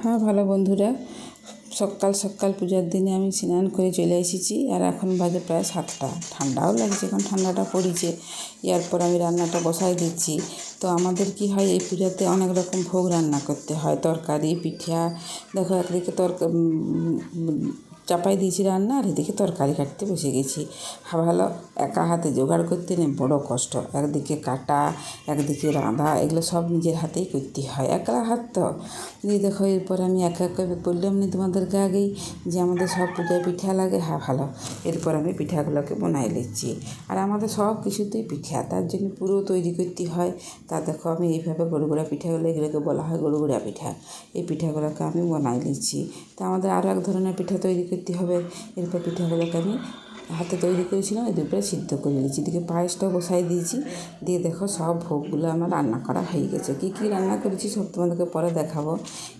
হ্যাঁ ভালো বন্ধুরা, সকাল সকাল পূজার দিনে আমি স্নান করে চলে এসেছি। আর এখন বাজে প্রায় 7টা। ঠান্ডাও লাগছে, এখন ঠান্ডাটা পড়েছে। এরপর আমি রান্নাটা বসাই দিচ্ছি। তো আমাদের কি হয়, এই পূজাতে অনেক রকম ভোগ রান্না করতে হয়, তরকারি পিঠা। দেখো একদিকে চাপাই দিয়েছি রান্না, আর এদিকে তরকারি কাটতে বসে গেছি। ভালো একা হাতে জোগাড় করতে নেই, বড় কষ্ট। একদিকে কাটা, একদিকে রাঁধা, এগুলো সব নিজের হাতেই করতে হয়, একলা হাত তো। দিয়ে দেখো এরপর আমি এক এক করে বললাম না তোমাদেরকে আগেই যে আমাদের সব পূজায় পিঠা লাগে। হ্যাঁ ভালো, এরপর আমি পিঠাগুলোকে বানাই নিচ্ছি। আর আমাদের সব কিছুতেই পিঠা, তার জন্য পুরো তৈরি করতে হয়। তা দেখো আমি এইভাবে গড়গড়া পিঠাগুলো, এগুলোকে বলা হয় গড়গড়া পিঠা। এই পিঠাগুলোকে আমি বানাই নিচ্ছি। তা আমাদের আরও এক ধরনের পিঠা তৈরি করতে হবে। এরপর পিঠাগুলোকে আমি হাতে তৈরি করেছিলাম, এই দুপুরে সিদ্ধ করে নিয়েছি। এদিকে পায়েসটাও বসাই দিয়েছি। দিয়ে দেখো সব ভোগগুলো আমার রান্না করা হয়ে গেছে। কী কী রান্না করেছি সব তোমাদেরকে পরে দেখাবো।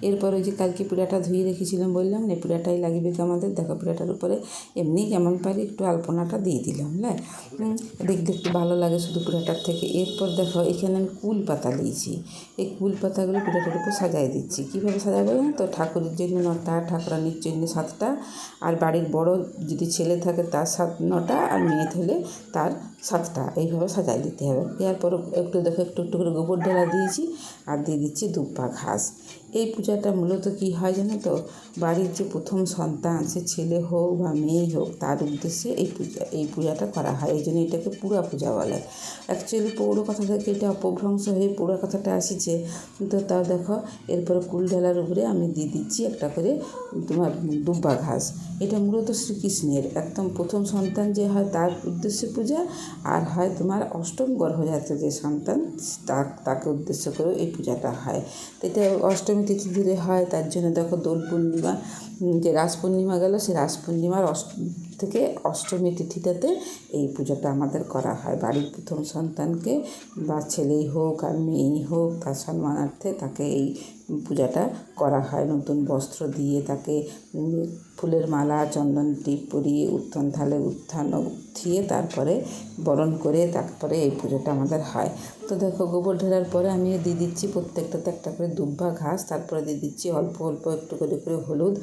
এরপর ওই যে কালকে পিঠাটা ধুয়ে রেখেছিলাম বললাম না, পিঠাটাই লাগবে কি আমাদের। দেখো পিঠাটার উপরে এমনি কেমন পারি একটু আলপনাটা দিয়ে দিলাম। দেখতে একটু ভালো লাগে শুধু পিঠাটার থেকে। এরপর দেখো এখানে আমি কুল পাতা নিয়েছি। এই কুল পাতাগুলো পিঠাটার উপর সাজাই দিচ্ছি। কীভাবে সাজাবো তো, ঠাকুরের জন্য 9টা, ঠাকুরানির জন্য 7টা, আর বাড়ির বড় যদি ছেলে থাকে তার 9টা, আর মেয়ে হলে তার 7টা। এইভাবে সাজাই দিতে হবে। এরপর একটু দেখো একটু একটু করে গোবর ঢেলা দিয়েছি, আর দিয়ে দিচ্ছি দুব্বা ঘাস। এই পূজাটা মূলত কী হয় জানো তো, বাড়ির যে প্রথম সন্তান, সে ছেলে হোক বা মেয়ে হোক, তার উদ্দেশ্যে এই পূজাটা করা হয়। এই জন্য এটাকে পুরা পূজা বলে। অ্যাকচুয়ালি পৌর কথা থেকে এটা অপভ্রংশ হয়ে পুরা কথাটা আসিছে। তো তাও দেখো এরপরে কুল ঢালার উপরে আমি দিয়ে দিচ্ছি একটা করে তোমার দুব্বা ঘাস। এটা মূলত শ্রীকৃষ্ণের একদম প্রথম সন্তান যে হয় তার উদ্দেশ্যে পূজা, আর হয় তোমার অষ্টম গর্ভজাত যে সন্তান তাকে উদ্দেশ্য করে এই পূজাটা হয়। তো এটা অষ্টমী তিথি ধরে হয়, তার জন্য দেখো দোল পূর্ণিমা, যে রাস পূর্ণিমা গেল, সেই রাস পূর্ণিমার থেকে অষ্টমী তিথিটাতে এই পুজোটা আমাদের করা হয়। বাড়ির প্রথম সন্তানকে, বা ছেলেই হোক আর মেয়েই হোক, তার সম্মানার্থে তাকে এই পূজাটা করা হয়। নতুন বস্ত্র দিয়ে তাকে ফুলের মালা, চন্দন টিপ পরিয়ে উত্থান থালে উঠিয়ে তারপরে বরণ করে তারপরে এই পুজোটা আমাদের হয়। তো দেখো গোবর ঢেলার পরে আমি দিয়ে দিচ্ছি প্রত্যেকটাতে একটা করে দুব্বা ঘাস, তারপরে দিয়ে দিচ্ছি অল্প অল্প একটু করে হলুদ,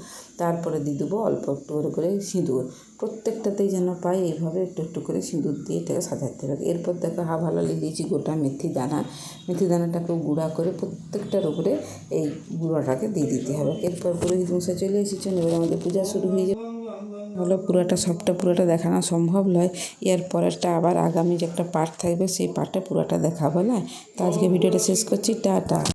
তারপরে দিয়ে দেবো অল্প একটু করে সিঁদুর। প্রত্যেকটাতেই যেন পাই এইভাবে একটু একটু করে সিঁদুর দিয়ে এটাকে সাজাতে হবে। এরপর দেখো ভালো দিয়েছি গোটা মেথি দানাটাকেও গুঁড়া করে প্রত্যেকটার উপরে এই গুঁড়োটাকে দিয়ে দিতে হবে। এরপর পুরোহিত মশাই চলে এসেছেন, এবার আমাদের পূজা শুরু হয়ে যাবে। ভালো পুরোটা দেখানো সম্ভব নয়। এর পরেরটা আবার আগামী যে একটা পার্ট থাকবে, সেই পার্টটা পুরোটা দেখাবো না। তো আজকে ভিডিওটা শেষ করছি, টাটা।